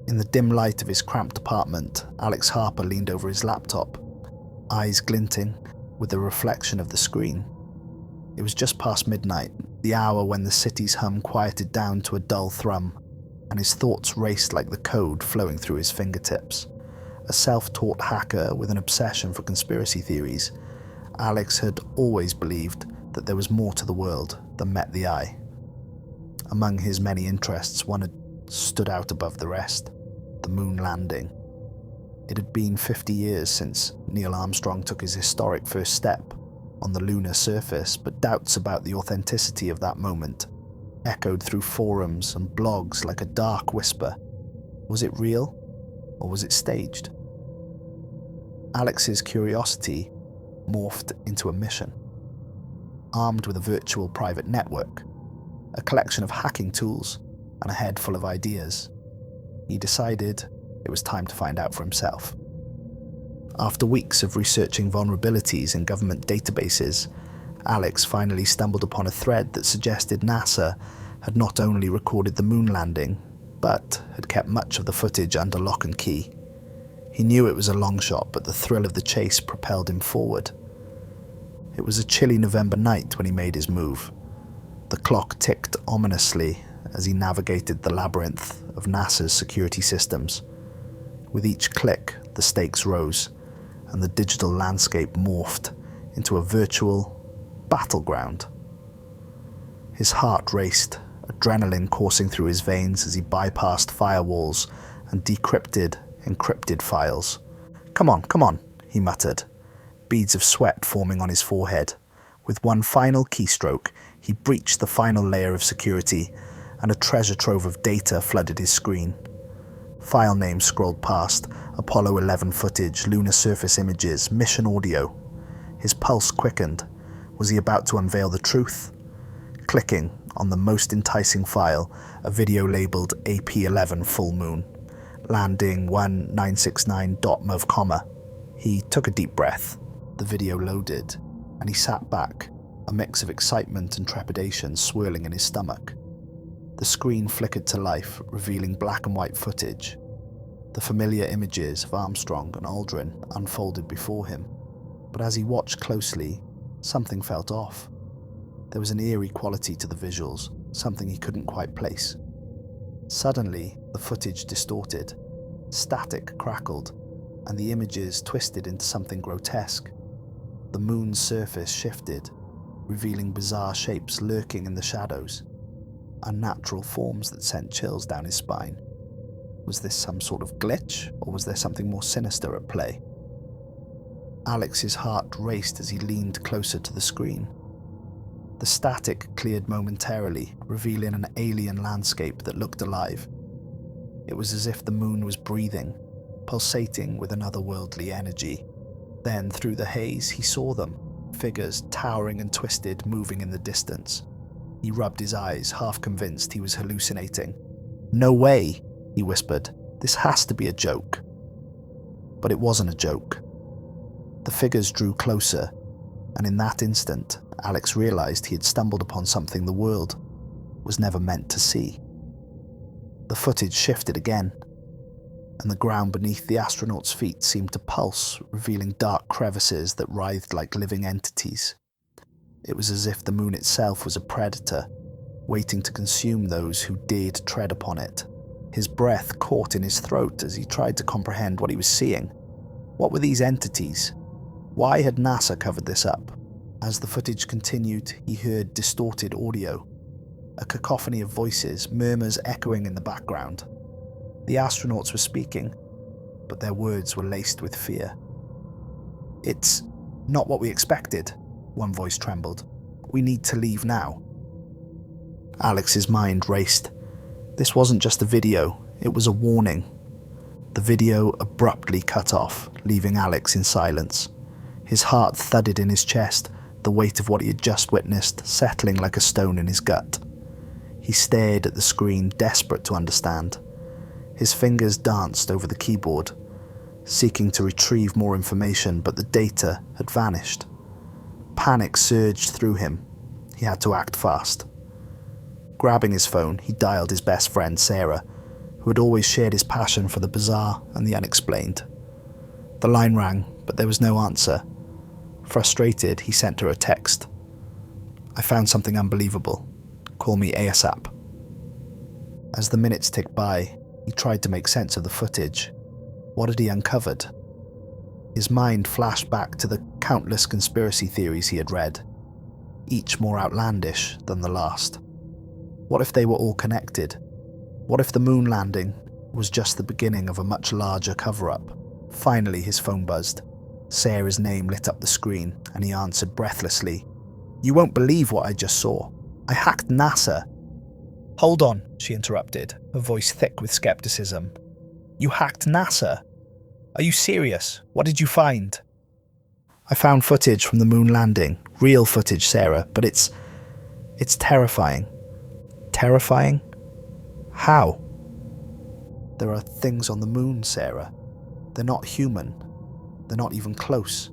In the dim light of his cramped apartment, Alex Harper leaned over his laptop, eyes glinting with the reflection of the screen. It was just past midnight, the hour when the city's hum quieted down to a dull thrum, and his thoughts raced like the code flowing through his fingertips. A self-taught hacker with an obsession for conspiracy theories, Alex had always believed that there was more to the world than met the eye. Among his many interests, one had stood out above the rest: the moon landing. It had been 50 years since Neil Armstrong took his historic first step on the lunar surface, but doubts about the authenticity of that moment echoed through forums and blogs like a dark whisper. Was it real, or was it staged? Alex's curiosity morphed into a mission. Armed with a virtual private network, a collection of hacking tools, and a head full of ideas, he decided it was time to find out for himself. After weeks of researching vulnerabilities in government databases, Alex finally stumbled upon a thread that suggested NASA had not only recorded the moon landing, but had kept much of the footage under lock and key. He knew it was a long shot, but the thrill of the chase propelled him forward. It was a chilly November night when he made his move. The clock ticked ominously as he navigated the labyrinth of NASA's security systems. With each click, the stakes rose, and the digital landscape morphed into a virtual battleground. His heart raced, adrenaline coursing through his veins as he bypassed firewalls and decrypted encrypted files. Come on, he muttered, beads of sweat forming on his forehead. With one final keystroke, he breached the final layer of security, and a treasure trove of data flooded his screen. File names scrolled past: Apollo 11 footage, lunar surface images, mission audio. His pulse quickened. Was he about to unveil the truth? Clicking on the most enticing file, a video labeled AP11 full moon, landing 1969.mov, he took a deep breath. The video loaded, and he sat back, a mix of excitement and trepidation swirling in his stomach. The screen flickered to life, revealing black and white footage. The familiar images of Armstrong and Aldrin unfolded before him, but as he watched closely, something felt off. There was an eerie quality to the visuals, something he couldn't quite place. Suddenly, the footage distorted, static crackled, and the images twisted into something grotesque. The moon's surface shifted, revealing bizarre shapes lurking in the shadows, unnatural forms that sent chills down his spine. Was this some sort of glitch, or was there something more sinister at play? Alex's heart raced as he leaned closer to the screen. The static cleared momentarily, revealing an alien landscape that looked alive. It was as if the moon was breathing, pulsating with an otherworldly energy. Then, through the haze, he saw them, figures towering and twisted, moving in the distance. He rubbed his eyes, half convinced he was hallucinating. "No way," he whispered. "This has to be a joke." But it wasn't a joke. The figures drew closer, and in that instant, Alex realized he had stumbled upon something the world was never meant to see. The footage shifted again, and the ground beneath the astronauts' feet seemed to pulse, revealing dark crevices that writhed like living entities. It was as if the moon itself was a predator, waiting to consume those who dared tread upon it. His breath caught in his throat as he tried to comprehend what he was seeing. What were these entities? Why had NASA covered this up? As the footage continued, he heard distorted audio, a cacophony of voices, murmurs echoing in the background. The astronauts were speaking, but their words were laced with fear. "It's not what we expected," one voice trembled. "We need to leave now." Alex's mind raced. This wasn't just a video, it was a warning. The video abruptly cut off, leaving Alex in silence. His heart thudded in his chest, the weight of what he had just witnessed settling like a stone in his gut. He stared at the screen, desperate to understand. His fingers danced over the keyboard, seeking to retrieve more information, but the data had vanished. Panic surged through him. He had to act fast. Grabbing his phone, he dialed his best friend, Sarah, who had always shared his passion for the bizarre and the unexplained. The line rang, but there was no answer. Frustrated, he sent her a text. "I found something unbelievable. Call me ASAP." As the minutes ticked by, he tried to make sense of the footage. What had he uncovered? His mind flashed back to the countless conspiracy theories he had read, each more outlandish than the last. What if they were all connected? What if the moon landing was just the beginning of a much larger cover-up? Finally, his phone buzzed. Sarah's name lit up the screen, and he answered breathlessly. "You won't believe what I just saw. I hacked NASA." "Hold on," she interrupted, her voice thick with skepticism. "You hacked NASA? Are you serious? What did you find?" "I found footage from the moon landing. Real footage, Sarah, but it's terrifying." "Terrifying? How?" "There are things on the moon, Sarah. They're not human. They're not even close.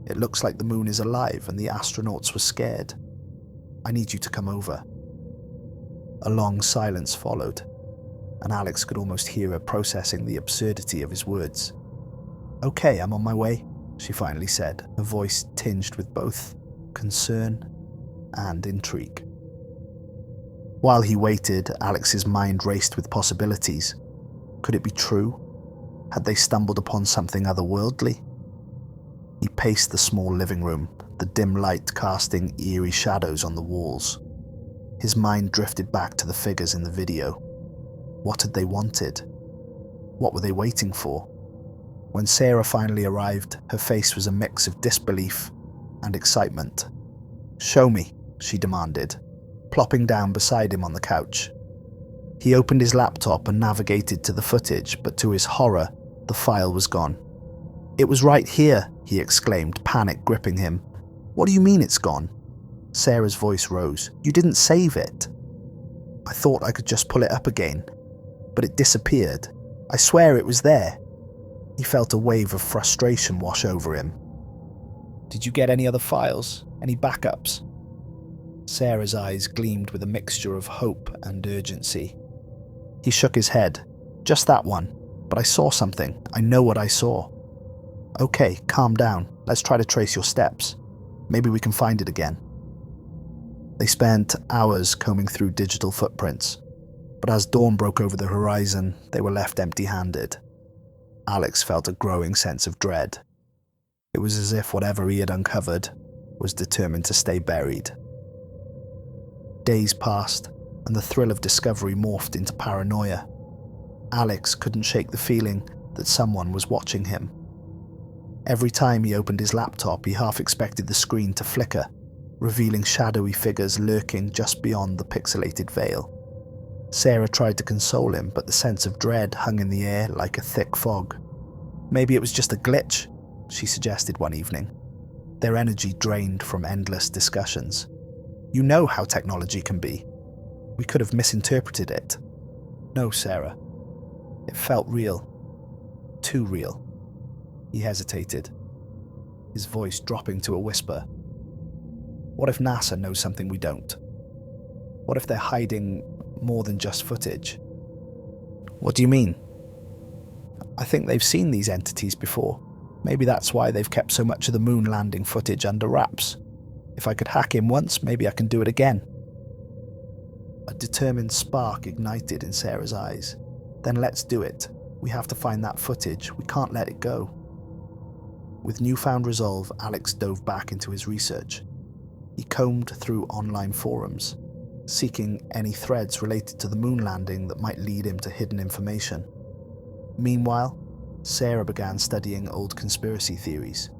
It looks like the moon is alive and the astronauts were scared. I need you to come over." A long silence followed, and Alex could almost hear her processing the absurdity of his words. "Okay, I'm on my way," she finally said, her voice tinged with both concern and intrigue. While he waited, Alex's mind raced with possibilities. Could it be true? Had they stumbled upon something otherworldly? He paced the small living room, the dim light casting eerie shadows on the walls. His mind drifted back to the figures in the video. What had they wanted? What were they waiting for? When Sarah finally arrived, her face was a mix of disbelief and excitement. "Show me," she demanded, plopping down beside him on the couch. He opened his laptop and navigated to the footage, but to his horror, the file was gone. "It was right here," he exclaimed, panic gripping him. "What do you mean it's gone?" Sarah's voice rose. "You didn't save it." "I thought I could just pull it up again, but it disappeared. I swear it was there." He felt a wave of frustration wash over him. "Did you get any other files? Any backups?" Sarah's eyes gleamed with a mixture of hope and urgency. He shook his head. "Just that one. But I saw something. I know what I saw." "Okay, calm down. Let's try to trace your steps. Maybe we can find it again." They spent hours combing through digital footprints, but as dawn broke over the horizon, they were left empty-handed. Alex felt a growing sense of dread. It was as if whatever he had uncovered was determined to stay buried. Days passed, and the thrill of discovery morphed into paranoia. Alex couldn't shake the feeling that someone was watching him. Every time he opened his laptop, he half expected the screen to flicker, revealing shadowy figures lurking just beyond the pixelated veil. Sarah tried to console him, but the sense of dread hung in the air like a thick fog. "Maybe it was just a glitch," she suggested one evening, their energy drained from endless discussions. "You know how technology can be. We could have misinterpreted it." "No, Sarah. It felt real. Too real." He hesitated, his voice dropping to a whisper. "What if NASA knows something we don't? What if they're hiding more than just footage?" "What do you mean?" "I think they've seen these entities before. Maybe that's why they've kept so much of the moon landing footage under wraps. If I could hack him once, maybe I can do it again." A determined spark ignited in Sarah's eyes. "Then let's do it. We have to find that footage. We can't let it go." With newfound resolve, Alex dove back into his research. He combed through online forums, seeking any threads related to the moon landing that might lead him to hidden information. Meanwhile, Sarah began studying old conspiracy theories,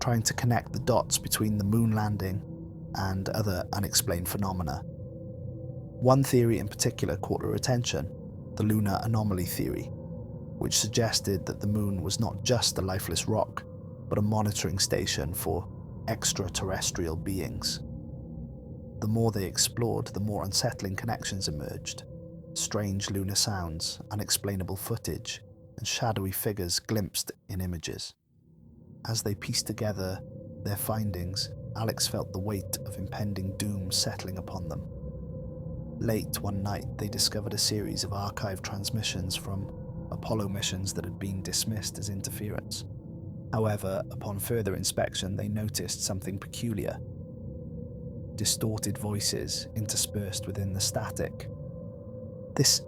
trying to connect the dots between the moon landing and other unexplained phenomena. One theory in particular caught her attention, the lunar anomaly theory, which suggested that the moon was not just a lifeless rock, but a monitoring station for extraterrestrial beings. The more they explored, the more unsettling connections emerged. Strange lunar sounds, unexplainable footage, and shadowy figures glimpsed in images. As they pieced together their findings, Alex felt the weight of impending doom settling upon them. Late one night, they discovered a series of archived transmissions from Apollo missions that had been dismissed as interference. However, upon further inspection, they noticed something peculiar. Distorted voices interspersed within the static. This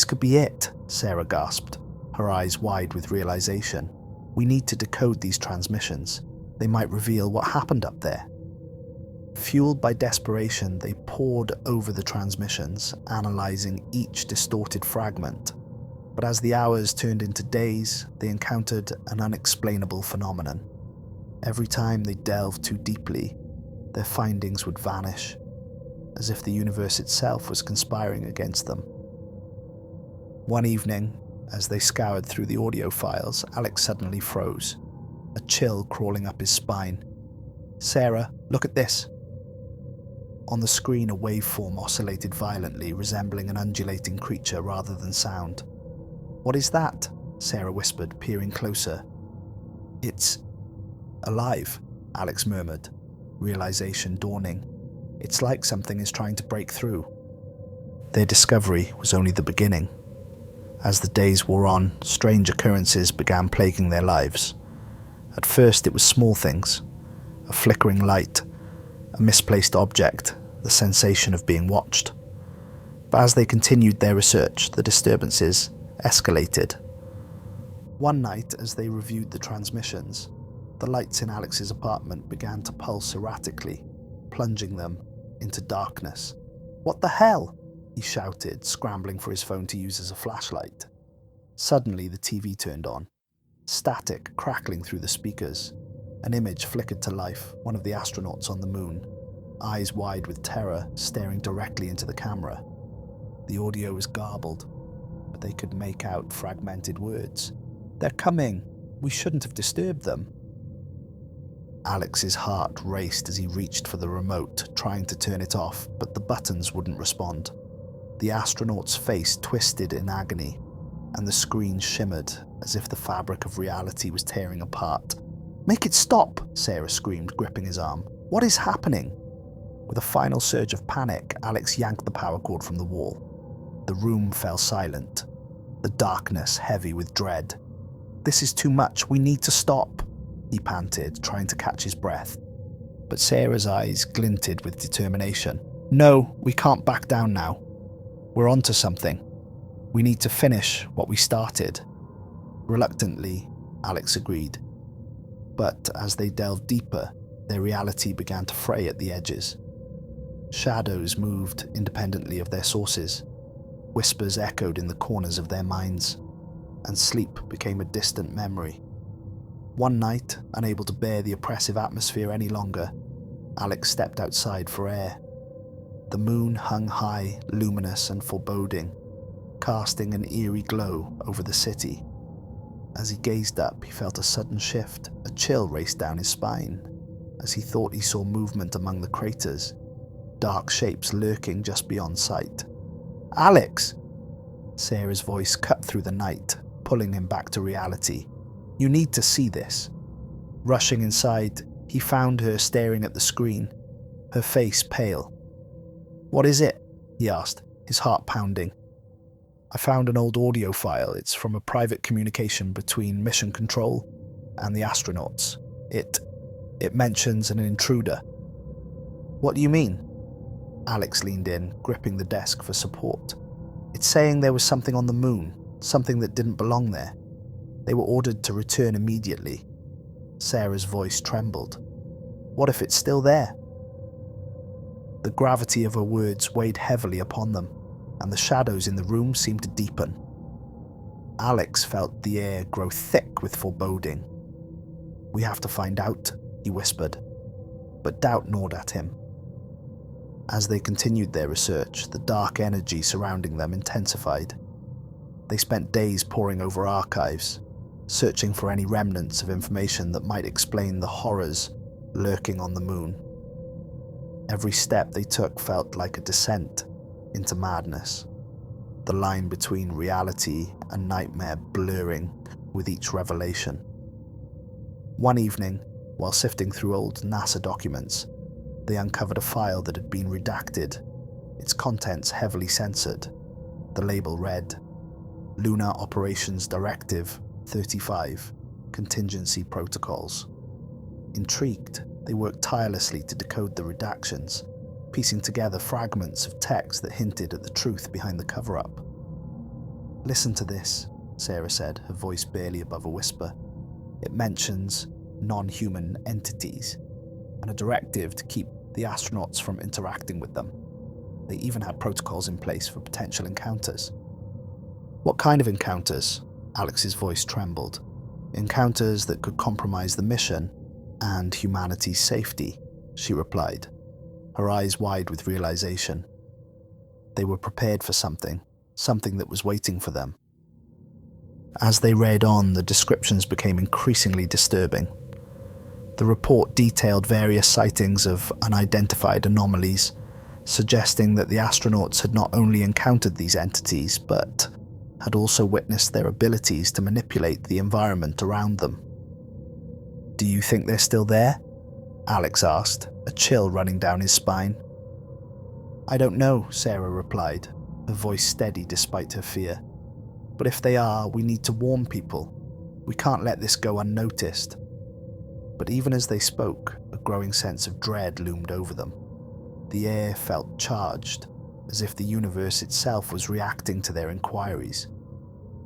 could be it, Sarah gasped, her eyes wide with realization. We need to decode these transmissions. They might reveal what happened up there. Fueled by desperation, they pored over the transmissions, analyzing each distorted fragment. But as the hours turned into days, they encountered an unexplainable phenomenon. Every time they delved too deeply, their findings would vanish, as if the universe itself was conspiring against them. One evening, as they scoured through the audio files, Alex suddenly froze, a chill crawling up his spine. "Sarah, look at this." On the screen, a waveform oscillated violently, resembling an undulating creature rather than sound. "What is that?" Sarah whispered, peering closer. "It's alive," Alex murmured, realization dawning. "It's like something is trying to break through." Their discovery was only the beginning. As the days wore on, strange occurrences began plaguing their lives. At first, it was small things: a flickering light, a misplaced object, the sensation of being watched. But as they continued their research, the disturbances escalated. One night, as they reviewed the transmissions, the lights in Alex's apartment began to pulse erratically, plunging them into darkness. "What the hell?" he shouted, scrambling for his phone to use as a flashlight. Suddenly, the TV turned on, static crackling through the speakers. An image flickered to life, one of the astronauts on the moon, eyes wide with terror, staring directly into the camera. The audio was garbled, but they could make out fragmented words. "They're coming. We shouldn't have disturbed them." Alex's heart raced as he reached for the remote, trying to turn it off, but the buttons wouldn't respond. The astronaut's face twisted in agony, and the screen shimmered as if the fabric of reality was tearing apart. "Make it stop!" Sarah screamed, gripping his arm. "What is happening?" With a final surge of panic, Alex yanked the power cord from the wall. The room fell silent, the darkness heavy with dread. "This is too much. We need to stop," he panted, trying to catch his breath. But Sarah's eyes glinted with determination. "No, we can't back down now. We're onto something. We need to finish what we started." Reluctantly, Alex agreed. But as they delved deeper, their reality began to fray at the edges. Shadows moved independently of their sources. Whispers echoed in the corners of their minds, and sleep became a distant memory. One night, unable to bear the oppressive atmosphere any longer, Alex stepped outside for air. The moon hung high, luminous and foreboding, casting an eerie glow over the city. As he gazed up, he felt a sudden shift. A chill raced down his spine, as he thought he saw movement among the craters, dark shapes lurking just beyond sight. "Alex!" Sarah's voice cut through the night, pulling him back to reality. "You need to see this." Rushing inside, he found her staring at the screen, her face pale. "What is it?" he asked, his heart pounding. "I found an old audio file. It's from a private communication between Mission Control and the astronauts. It mentions an intruder." "What do you mean?" Alex leaned in, gripping the desk for support. "It's saying there was something on the moon, something that didn't belong there. They were ordered to return immediately." Sarah's voice trembled. "What if it's still there?" The gravity of her words weighed heavily upon them, and the shadows in the room seemed to deepen. Alex felt the air grow thick with foreboding. "We have to find out," he whispered, but doubt gnawed at him. As they continued their research, the dark energy surrounding them intensified. They spent days poring over archives, searching for any remnants of information that might explain the horrors lurking on the moon. Every step they took felt like a descent into madness, the line between reality and nightmare blurring with each revelation. One evening, while sifting through old NASA documents, they uncovered a file that had been redacted, its contents heavily censored. The label read, Lunar Operations Directive 35, Contingency Protocols. Intrigued, they worked tirelessly to decode the redactions, piecing together fragments of text that hinted at the truth behind the cover-up. Listen to this, Sarah said, her voice barely above a whisper. It mentions non-human entities and a directive to keep the astronauts from interacting with them. They even had protocols in place for potential encounters. What kind of encounters? Alex's voice trembled. Encounters that could compromise the mission and humanity's safety, she replied, her eyes wide with realization. They were prepared for something that was waiting for them. As they read on, the descriptions became increasingly disturbing. The report detailed various sightings of unidentified anomalies, suggesting that the astronauts had not only encountered these entities, but had also witnessed their abilities to manipulate the environment around them. Do you think they're still there? Alex asked, a chill running down his spine. I don't know, Sarah replied, her voice steady despite her fear. But if they are, we need to warn people. We can't let this go unnoticed. But even as they spoke, a growing sense of dread loomed over them. The air felt charged, as if the universe itself was reacting to their inquiries.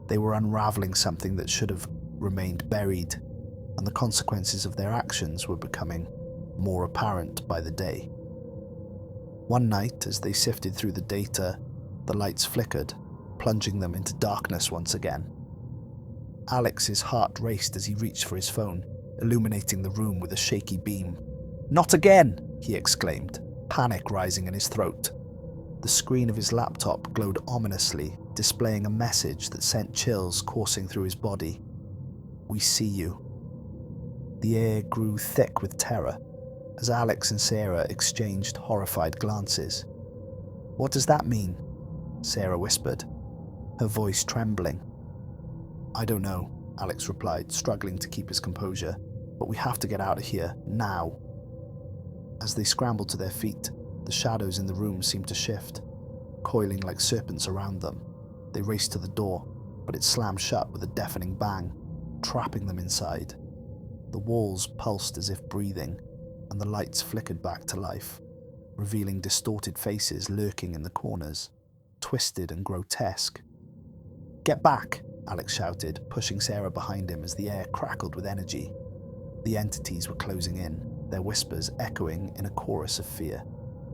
They were unraveling something that should have remained buried, and the consequences of their actions were becoming more apparent by the day. One night, as they sifted through the data, the lights flickered, plunging them into darkness once again. Alex's heart raced as he reached for his phone, illuminating the room with a shaky beam. Not again! He exclaimed, panic rising in his throat. The screen of his laptop glowed ominously, displaying a message that sent chills coursing through his body. We see you. The air grew thick with terror as Alex and Sarah exchanged horrified glances. What does that mean? Sarah whispered, her voice trembling. I don't know, Alex replied, struggling to keep his composure, but we have to get out of here, now. As they scrambled to their feet, the shadows in the room seemed to shift, coiling like serpents around them. They raced to the door, but it slammed shut with a deafening bang, trapping them inside. The walls pulsed as if breathing, and the lights flickered back to life, revealing distorted faces lurking in the corners, twisted and grotesque. Get back, Alex shouted, pushing Sarah behind him as the air crackled with energy. The entities were closing in, their whispers echoing in a chorus of fear.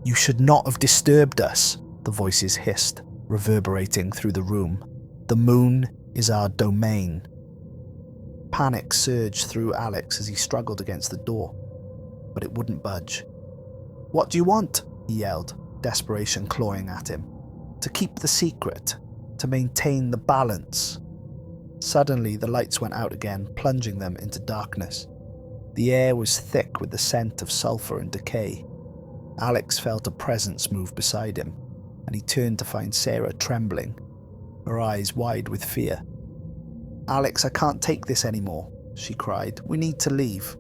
You should not have disturbed us, the voices hissed, reverberating through the room. The moon is our domain. Panic surged through Alex as he struggled against the door, but it wouldn't budge. What do you want? He yelled, desperation clawing at him. To keep the secret, to maintain the balance. Suddenly, the lights went out again, plunging them into darkness. The air was thick with the scent of sulfur and decay. Alex felt a presence move beside him, and he turned to find Sarah trembling, her eyes wide with fear. Alex, I can't take this anymore, she cried. We need to leave.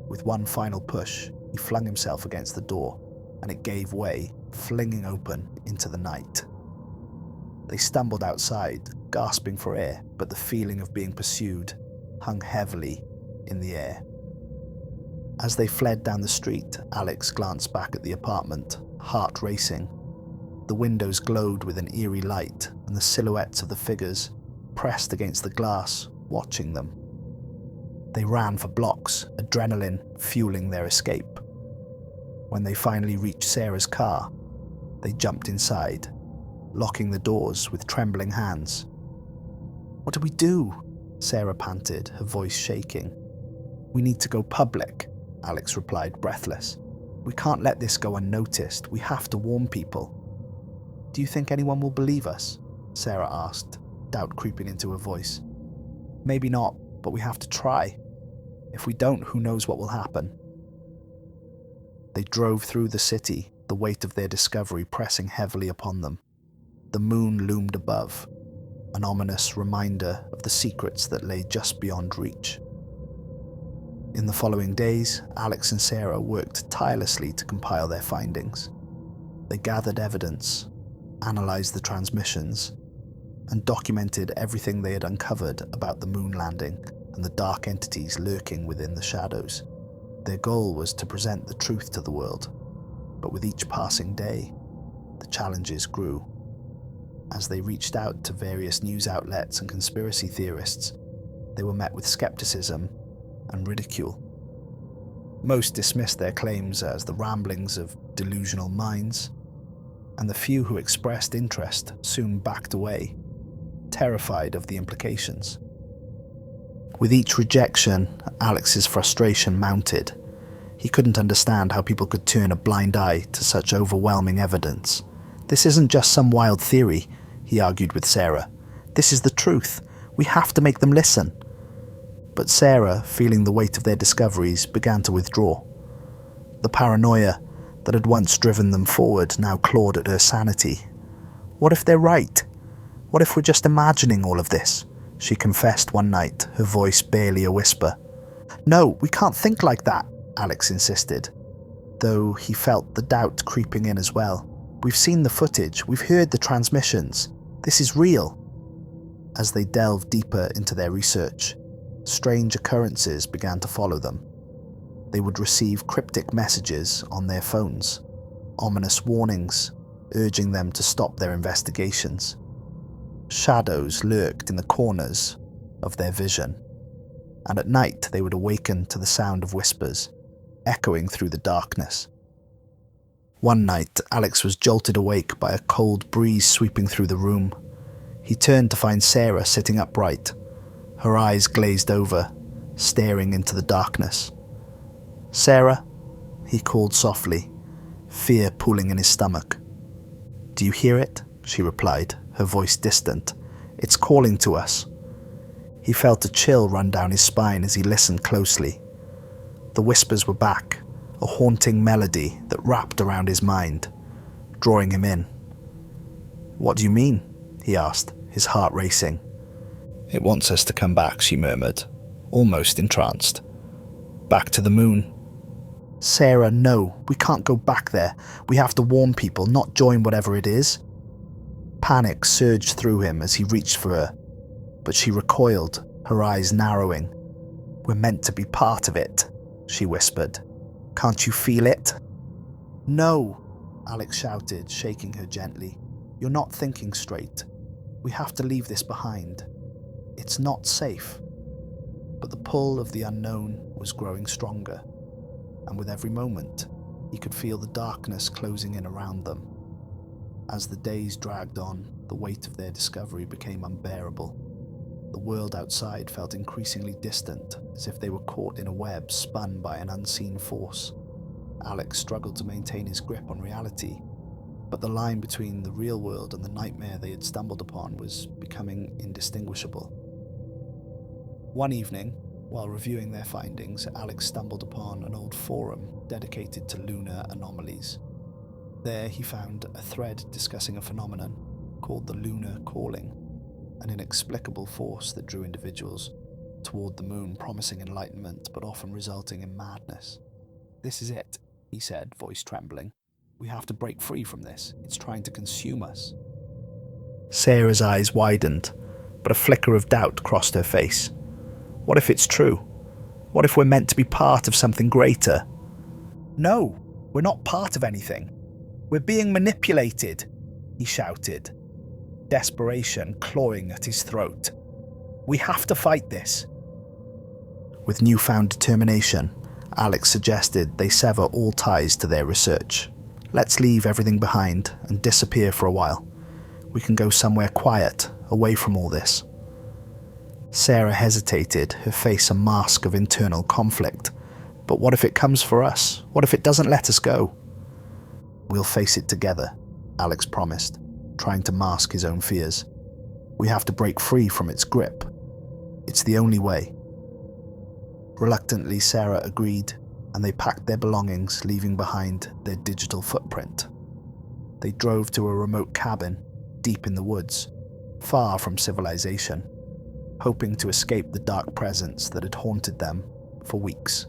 With one final push, he flung himself against the door, and it gave way, flinging open into the night. They stumbled outside, gasping for air, but the feeling of being pursued hung heavily in the air. As they fled down the street, Alex glanced back at the apartment, heart racing. The windows glowed with an eerie light, and the silhouettes of the figures pressed against the glass, watching them. They ran for blocks, adrenaline fueling their escape. When they finally reached Sarah's car, they jumped inside, locking the doors with trembling hands. What do we do? Sarah panted, her voice shaking. We need to go public, Alex replied, breathless. We can't let this go unnoticed. We have to warn people. Do you think anyone will believe us? Sarah asked, doubt creeping into her voice. Maybe not, but we have to try. If we don't, who knows what will happen? They drove through the city, the weight of their discovery pressing heavily upon them. The moon loomed above, an ominous reminder of the secrets that lay just beyond reach. In the following days, Alex and Sarah worked tirelessly to compile their findings. They gathered evidence, analysed the transmissions, and documented everything they had uncovered about the moon landing and the dark entities lurking within the shadows. Their goal was to present the truth to the world, but with each passing day, the challenges grew. As they reached out to various news outlets and conspiracy theorists, they were met with skepticism and ridicule. Most dismissed their claims as the ramblings of delusional minds, and the few who expressed interest soon backed away, terrified of the implications. With each rejection, Alex's frustration mounted. He couldn't understand how people could turn a blind eye to such overwhelming evidence. This isn't just some wild theory, he argued with Sarah. This is the truth. We have to make them listen. But Sarah, feeling the weight of their discoveries, began to withdraw. The paranoia that had once driven them forward now clawed at her sanity. What if they're right? What if we're just imagining all of this? She confessed one night, her voice barely a whisper. No, we can't think like that, Alex insisted, though he felt the doubt creeping in as well. We've seen the footage, we've heard the transmissions. This is real. As they delved deeper into their research, strange occurrences began to follow them. They would receive cryptic messages on their phones, ominous warnings, urging them to stop their investigations. Shadows lurked in the corners of their vision, and at night they would awaken to the sound of whispers, echoing through the darkness. One night, Alex was jolted awake by a cold breeze sweeping through the room. He turned to find Sarah sitting upright, her eyes glazed over, staring into the darkness. Sarah, he called softly, fear pooling in his stomach. Do you hear it? She replied, her voice distant. It's calling to us. He felt a chill run down his spine as he listened closely. The whispers were back, a haunting melody that wrapped around his mind, drawing him in. What do you mean? He asked, his heart racing. It wants us to come back, she murmured, almost entranced. Back to the moon. Sarah, no, we can't go back there. We have to warn people, not join whatever it is. Panic surged through him as he reached for her, but she recoiled, her eyes narrowing. We're meant to be part of it, she whispered. Can't you feel it? No, Alex shouted, shaking her gently. You're not thinking straight. We have to leave this behind. It's not safe. But the pull of the unknown was growing stronger, and with every moment, he could feel the darkness closing in around them. As the days dragged on, the weight of their discovery became unbearable. The world outside felt increasingly distant, as if they were caught in a web spun by an unseen force. Alex struggled to maintain his grip on reality, but the line between the real world and the nightmare they had stumbled upon was becoming indistinguishable. One evening, while reviewing their findings, Alex stumbled upon an old forum dedicated to lunar anomalies. There he found a thread discussing a phenomenon called the lunar calling, an inexplicable force that drew individuals toward the moon, promising enlightenment but often resulting in madness. This is it, he said, voice trembling. We have to break free from this. It's trying to consume us. Sarah's eyes widened, but a flicker of doubt crossed her face. What if it's true? What if we're meant to be part of something greater? No, we're not part of anything. We're being manipulated, he shouted, desperation clawing at his throat. We have to fight this. With newfound determination, Alex suggested they sever all ties to their research. Let's leave everything behind and disappear for a while. We can go somewhere quiet, away from all this. Sarah hesitated, her face a mask of internal conflict. But what if it comes for us? What if it doesn't let us go? We'll face it together, Alex promised, trying to mask his own fears. We have to break free from its grip. It's the only way. Reluctantly, Sarah agreed, and they packed their belongings, leaving behind their digital footprint. They drove to a remote cabin, deep in the woods, far from civilization, hoping to escape the dark presence that had haunted them for weeks.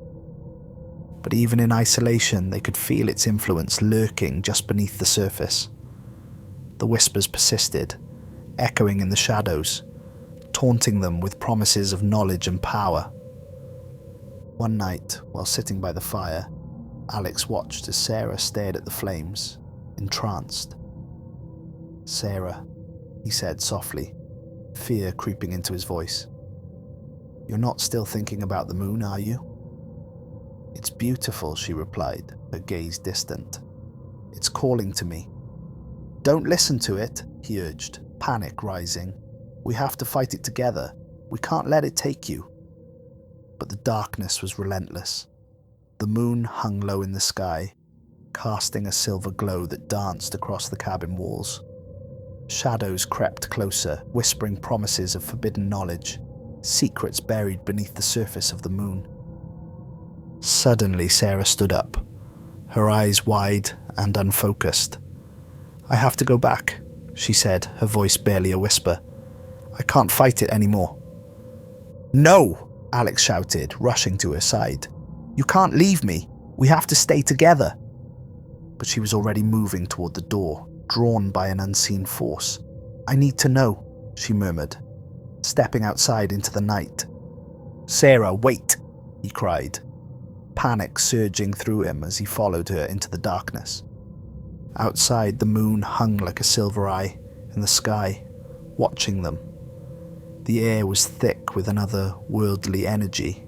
but even in isolation they could feel its influence lurking just beneath the surface. The whispers persisted, echoing in the shadows, taunting them with promises of knowledge and power. One night, while sitting by the fire, Alex watched as Sarah stared at the flames, entranced. "Sarah," he said softly, fear creeping into his voice. "You're not still thinking about the moon, are you?" "It's beautiful," she replied, her gaze distant. "It's calling to me." "Don't listen to it," he urged, panic rising. "We have to fight it together. We can't let it take you." But the darkness was relentless. The moon hung low in the sky, casting a silver glow that danced across the cabin walls. Shadows crept closer, whispering promises of forbidden knowledge, secrets buried beneath the surface of the moon. Suddenly, Sarah stood up, her eyes wide and unfocused. "I have to go back," she said, her voice barely a whisper. "I can't fight it anymore." "No!" Alex shouted, rushing to her side. "You can't leave me. We have to stay together." But she was already moving toward the door, drawn by an unseen force. "I need to know," she murmured, stepping outside into the night. "Sarah, wait!" he cried, panic surging through him as he followed her into the darkness. Outside, the moon hung like a silver eye in the sky, watching them. The air was thick with an otherworldly energy,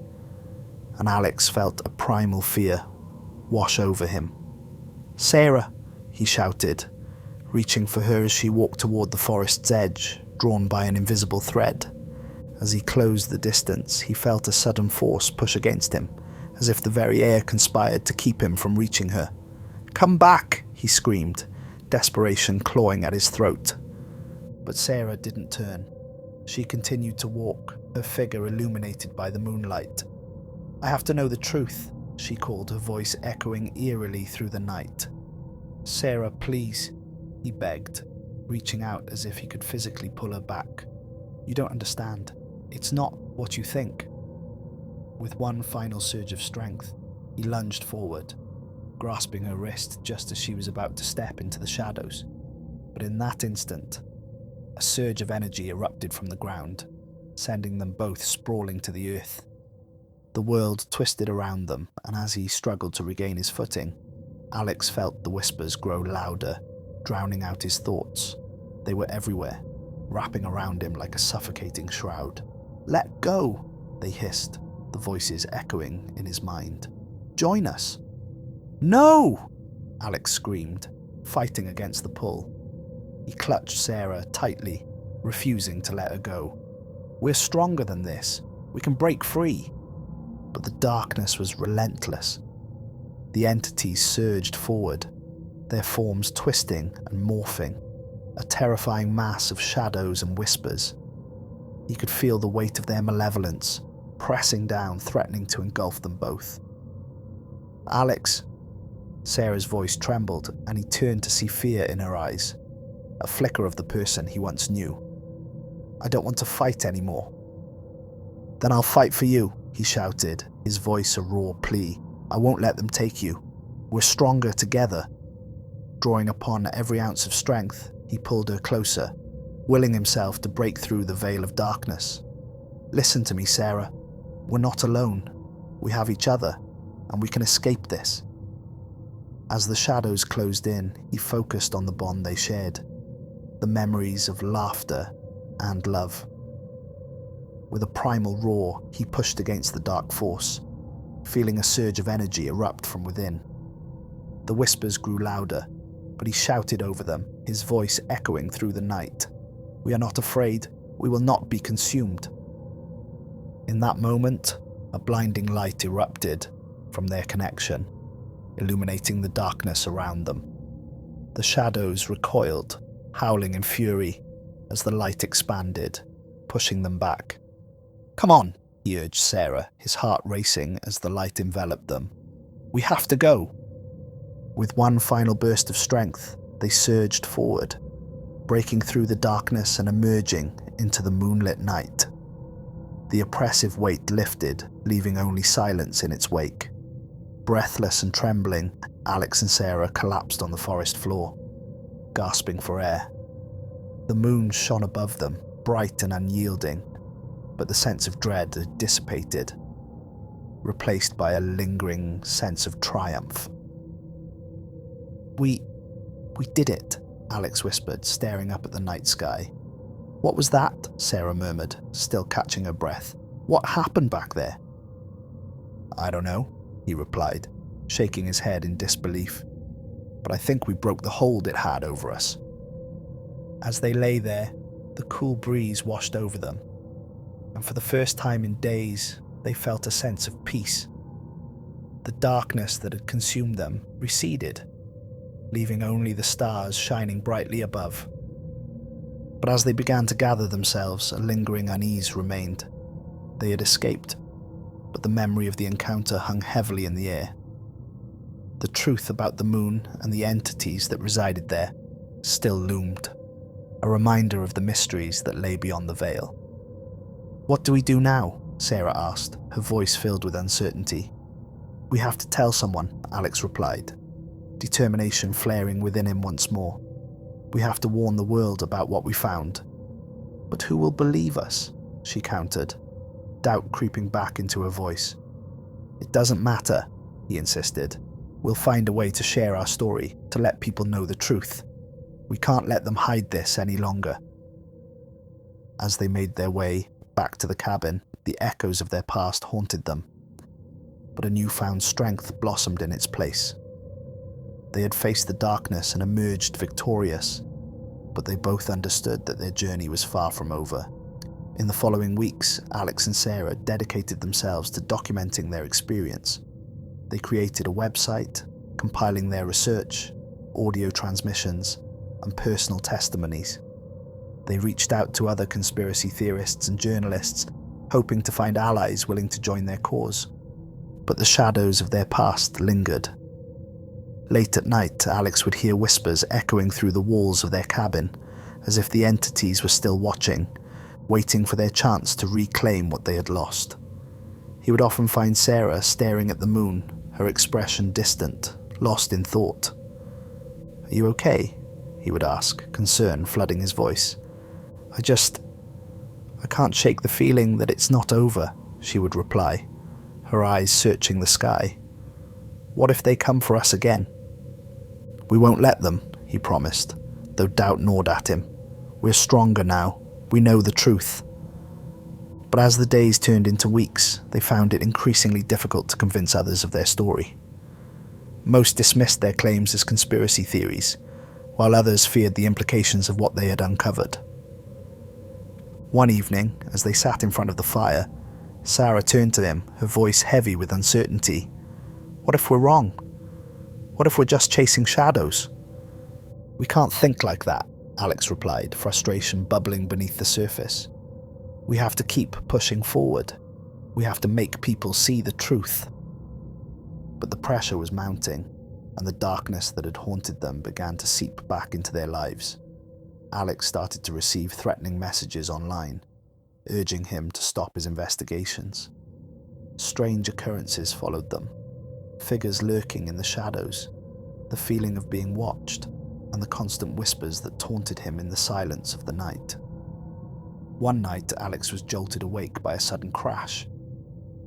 and Alex felt a primal fear wash over him. "Sarah," he shouted, reaching for her as she walked toward the forest's edge, drawn by an invisible thread. As he closed the distance, he felt a sudden force push against him, as if the very air conspired to keep him from reaching her. "Come back!" he screamed, desperation clawing at his throat. But Sarah didn't turn. She continued to walk, her figure illuminated by the moonlight. "I have to know the truth," she called, her voice echoing eerily through the night. "Sarah, please," he begged, reaching out as if he could physically pull her back. "You don't understand. It's not what you think." With one final surge of strength, he lunged forward, grasping her wrist just as she was about to step into the shadows. But in that instant, a surge of energy erupted from the ground, sending them both sprawling to the earth. The world twisted around them, and as he struggled to regain his footing, Alex felt the whispers grow louder, drowning out his thoughts. They were everywhere, wrapping around him like a suffocating shroud. "Let go," they hissed, the voices echoing in his mind. "Join us." "No!" Alex screamed, fighting against the pull. He clutched Sarah tightly, refusing to let her go. "We're stronger than this. We can break free." But the darkness was relentless. The entities surged forward, their forms twisting and morphing, a terrifying mass of shadows and whispers. He could feel the weight of their malevolence, pressing down, threatening to engulf them both. "Alex," Sarah's voice trembled, and he turned to see fear in her eyes, a flicker of the person he once knew. "I don't want to fight anymore." "Then I'll fight for you," he shouted, his voice a raw plea. "I won't let them take you. We're stronger together." Drawing upon every ounce of strength, he pulled her closer, willing himself to break through the veil of darkness. "Listen to me, Sarah. We're not alone. We have each other, and we can escape this." As the shadows closed in, he focused on the bond they shared, the memories of laughter and love. With a primal roar, he pushed against the dark force, feeling a surge of energy erupt from within. The whispers grew louder, but he shouted over them, his voice echoing through the night. "We are not afraid. We will not be consumed." In that moment, a blinding light erupted from their connection, illuminating the darkness around them. The shadows recoiled, howling in fury as the light expanded, pushing them back. "Come on," he urged Sarah, his heart racing as the light enveloped them. "We have to go." With one final burst of strength, they surged forward, breaking through the darkness and emerging into the moonlit night. The oppressive weight lifted, leaving only silence in its wake. Breathless and trembling, Alex and Sarah collapsed on the forest floor, gasping for air. The moon shone above them, bright and unyielding, but the sense of dread had dissipated, replaced by a lingering sense of triumph. We did it, Alex whispered, staring up at the night sky. What was that? Sarah murmured, still catching her breath. What happened back there? I don't know, he replied, shaking his head in disbelief. But I think we broke the hold it had over us. As they lay there, the cool breeze washed over them, and for the first time in days, they felt a sense of peace. The darkness that had consumed them receded, leaving only the stars shining brightly above. But as they began to gather themselves, a lingering unease remained. They had escaped, but the memory of the encounter hung heavily in the air. The truth about the moon and the entities that resided there still loomed, a reminder of the mysteries that lay beyond the veil. What do we do now? Sarah asked, her voice filled with uncertainty. We have to tell someone, Alex replied, determination flaring within him once more. We have to warn the world about what we found. But who will believe us? She countered, doubt creeping back into her voice. It doesn't matter, he insisted. We'll find a way to share our story, to let people know the truth. We can't let them hide this any longer. As they made their way back to the cabin, the echoes of their past haunted them. But a newfound strength blossomed in its place. They had faced the darkness and emerged victorious, but they both understood that their journey was far from over. In the following weeks, Alex and Sarah dedicated themselves to documenting their experience. They created a website, compiling their research, audio transmissions, and personal testimonies. They reached out to other conspiracy theorists and journalists, hoping to find allies willing to join their cause. But the shadows of their past lingered. Late at night, Alex would hear whispers echoing through the walls of their cabin, as if the entities were still watching, waiting for their chance to reclaim what they had lost. He would often find Sarah staring at the moon, her expression distant, lost in thought. Are you okay? He would ask, concern flooding his voice. I can't shake the feeling that it's not over, she would reply, her eyes searching the sky. What if they come for us again? We won't let them, he promised, though doubt gnawed at him. We're stronger now. We know the truth. But as the days turned into weeks, they found it increasingly difficult to convince others of their story. Most dismissed their claims as conspiracy theories, while others feared the implications of what they had uncovered. One evening, as they sat in front of the fire, Sarah turned to him, her voice heavy with uncertainty. What if we're wrong? What if we're just chasing shadows? We can't think like that, Alex replied, frustration bubbling beneath the surface. We have to keep pushing forward. We have to make people see the truth. But the pressure was mounting, and the darkness that had haunted them began to seep back into their lives. Alex started to receive threatening messages online, urging him to stop his investigations. Strange occurrences followed them, figures lurking in the shadows, the feeling of being watched, and the constant whispers that taunted him in the silence of the night. One night, Alex was jolted awake by a sudden crash.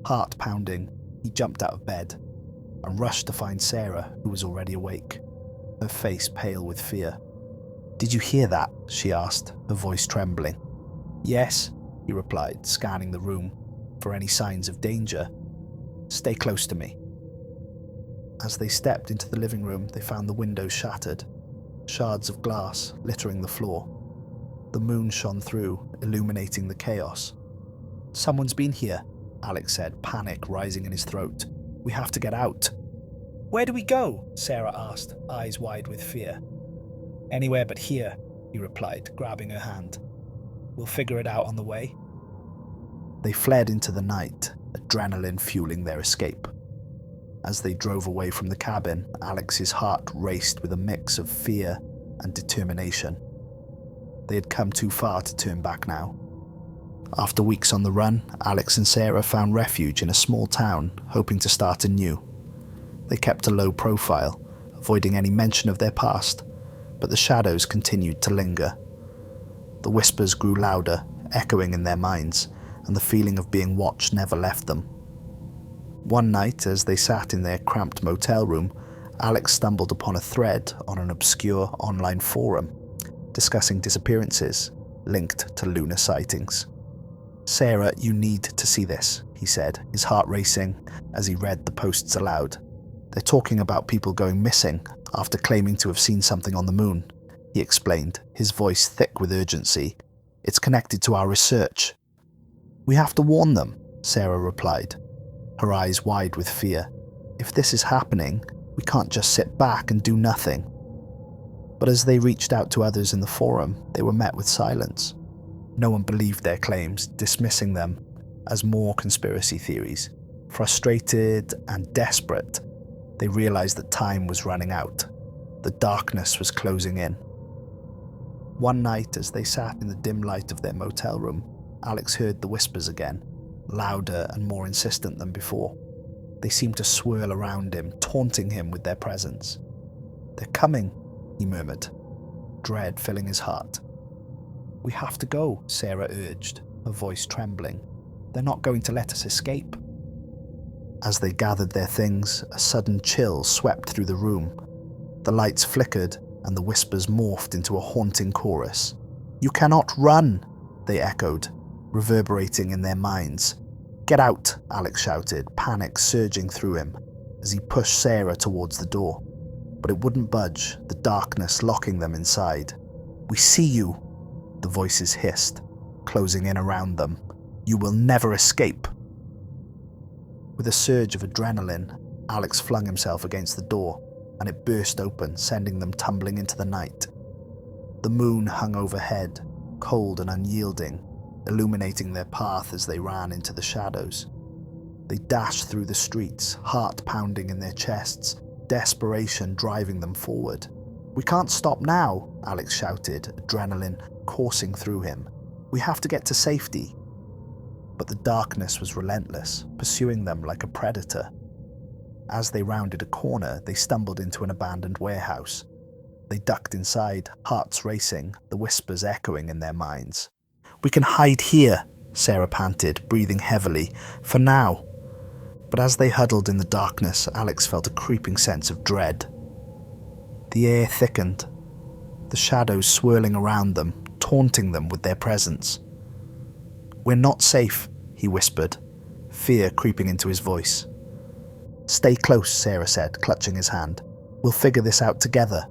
Heart pounding, he jumped out of bed and rushed to find Sarah, who was already awake, her face pale with fear. Did you hear that? She asked, her voice trembling. Yes, he replied, scanning the room for any signs of danger. Stay close to me. As they stepped into the living room, they found the windows shattered, shards of glass littering the floor. The moon shone through, illuminating the chaos. Someone's been here, Alex said, panic rising in his throat. We have to get out. Where do we go? Sarah asked, eyes wide with fear. Anywhere but here, he replied, grabbing her hand. We'll figure it out on the way. They fled into the night, adrenaline fueling their escape. As they drove away from the cabin, Alex's heart raced with a mix of fear and determination. They had come too far to turn back now. After weeks on the run, Alex and Sarah found refuge in a small town, hoping to start anew. They kept a low profile, avoiding any mention of their past, but the shadows continued to linger. The whispers grew louder, echoing in their minds, and the feeling of being watched never left them. One night, as they sat in their cramped motel room, Alex stumbled upon a thread on an obscure online forum discussing disappearances linked to lunar sightings. "Sarah, you need to see this," he said, his heart racing as he read the posts aloud. "They're talking about people going missing after claiming to have seen something on the moon," he explained, his voice thick with urgency. "It's connected to our research." "We have to warn them," Sarah replied, her eyes wide with fear. "If this is happening, we can't just sit back and do nothing." But as they reached out to others in the forum, they were met with silence. No one believed their claims, dismissing them as more conspiracy theories. Frustrated and desperate, they realized that time was running out. The darkness was closing in. One night, as they sat in the dim light of their motel room, Alex heard the whispers again, louder and more insistent than before. They seemed to swirl around him, taunting him with their presence. "They're coming," he murmured, dread filling his heart. "We have to go," Sarah urged, her voice trembling. "They're not going to let us escape." As they gathered their things, a sudden chill swept through the room. The lights flickered, and the whispers morphed into a haunting chorus. "You cannot run," they echoed, reverberating in their minds. "Get out," Alex shouted, panic surging through him as he pushed Sarah towards the door. But it wouldn't budge, the darkness locking them inside. "We see you," the voices hissed, closing in around them. "You will never escape." With a surge of adrenaline, Alex flung himself against the door, and it burst open, sending them tumbling into the night. The moon hung overhead, cold and unyielding, illuminating their path as they ran into the shadows. They dashed through the streets, heart pounding in their chests, desperation driving them forward. "We can't stop now," Alex shouted, adrenaline coursing through him. "We have to get to safety." But the darkness was relentless, pursuing them like a predator. As they rounded a corner, they stumbled into an abandoned warehouse. They ducked inside, hearts racing, the whispers echoing in their minds. "We can hide here," Sarah panted, breathing heavily, "for now." But as they huddled in the darkness, Alex felt a creeping sense of dread. The air thickened, the shadows swirling around them, taunting them with their presence. "We're not safe," he whispered, fear creeping into his voice. "Stay close," Sarah said, clutching his hand. "We'll figure this out together."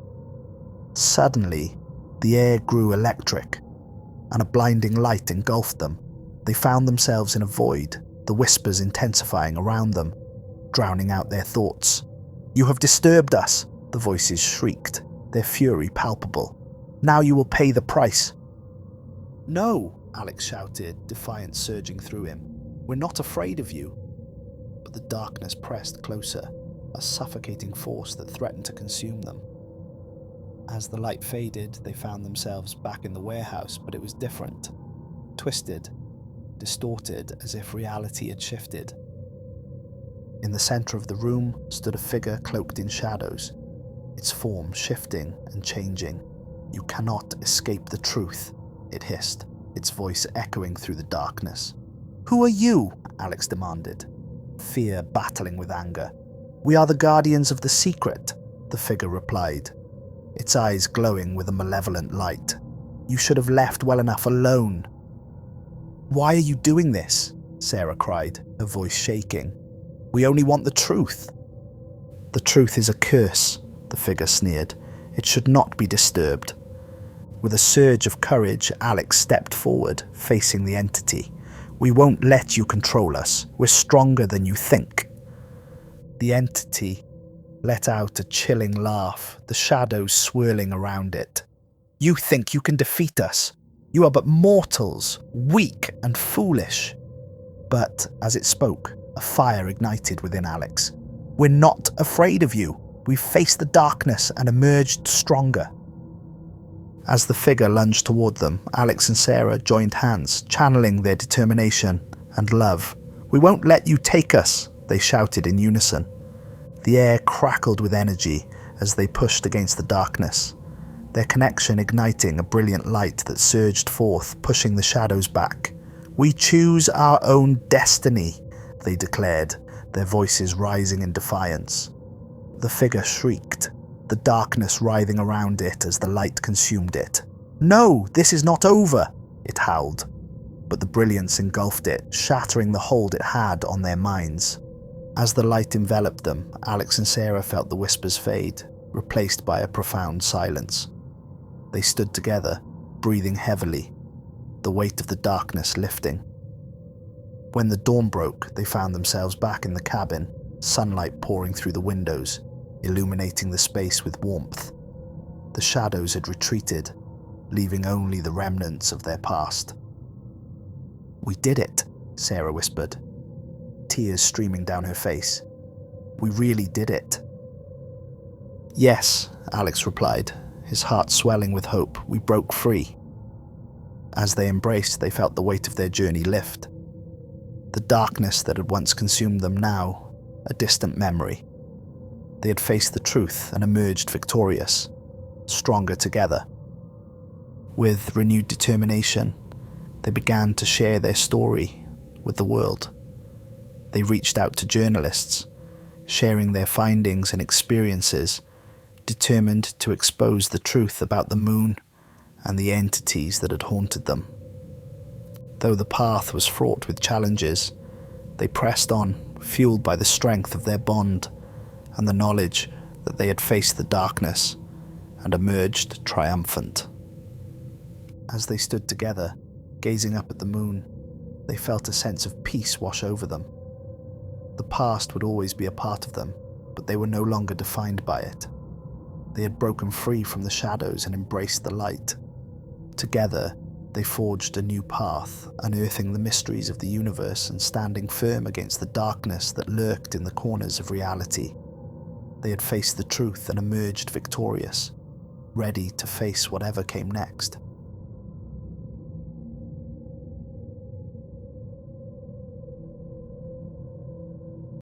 Suddenly, the air grew electric, and a blinding light engulfed them. They found themselves in a void, the whispers intensifying around them, drowning out their thoughts. "You have disturbed us," the voices shrieked, their fury palpable. "Now you will pay the price." "No," Alex shouted, defiance surging through him. "We're not afraid of you." But the darkness pressed closer, a suffocating force that threatened to consume them. As the light faded, they found themselves back in the warehouse, but it was different. Twisted, distorted, as if reality had shifted. In the center of the room stood a figure cloaked in shadows, its form shifting and changing. "You cannot escape the truth," it hissed, its voice echoing through the darkness. "Who are you?" Alex demanded, fear battling with anger. "We are the guardians of the secret," the figure replied, its eyes glowing with a malevolent light. "You should have left well enough alone." "Why are you doing this?" Sarah cried, her voice shaking. "We only want the truth." "The truth is a curse," the figure sneered. "It should not be disturbed." With a surge of courage, Alex stepped forward, facing the entity. "We won't let you control us. We're stronger than you think." The entity let out a chilling laugh, the shadows swirling around it. "You think you can defeat us? You are but mortals, weak and foolish." But as it spoke, a fire ignited within Alex. "We're not afraid of you. We've faced the darkness and emerged stronger." As the figure lunged toward them, Alex and Sarah joined hands, channeling their determination and love. "We won't let you take us," they shouted in unison. The air crackled with energy as they pushed against the darkness, their connection igniting a brilliant light that surged forth, pushing the shadows back. "We choose our own destiny," they declared, their voices rising in defiance. The figure shrieked, the darkness writhing around it as the light consumed it. "No, this is not over," it howled, but the brilliance engulfed it, shattering the hold it had on their minds. As the light enveloped them, Alex and Sarah felt the whispers fade, replaced by a profound silence. They stood together, breathing heavily, the weight of the darkness lifting. When the dawn broke, they found themselves back in the cabin, sunlight pouring through the windows, illuminating the space with warmth. The shadows had retreated, leaving only the remnants of their past. "We did it," Sarah whispered, tears streaming down her face. "We really did it." "Yes," Alex replied, his heart swelling with hope. "We broke free." As they embraced, they felt the weight of their journey lift. The darkness that had once consumed them now, a distant memory. They had faced the truth and emerged victorious, stronger together. With renewed determination, they began to share their story with the world. They reached out to journalists, sharing their findings and experiences, determined to expose the truth about the moon and the entities that had haunted them. Though the path was fraught with challenges, they pressed on, fueled by the strength of their bond and the knowledge that they had faced the darkness and emerged triumphant. As they stood together, gazing up at the moon, they felt a sense of peace wash over them. The past would always be a part of them, but they were no longer defined by it. They had broken free from the shadows and embraced the light. Together, they forged a new path, unearthing the mysteries of the universe and standing firm against the darkness that lurked in the corners of reality. They had faced the truth and emerged victorious, ready to face whatever came next.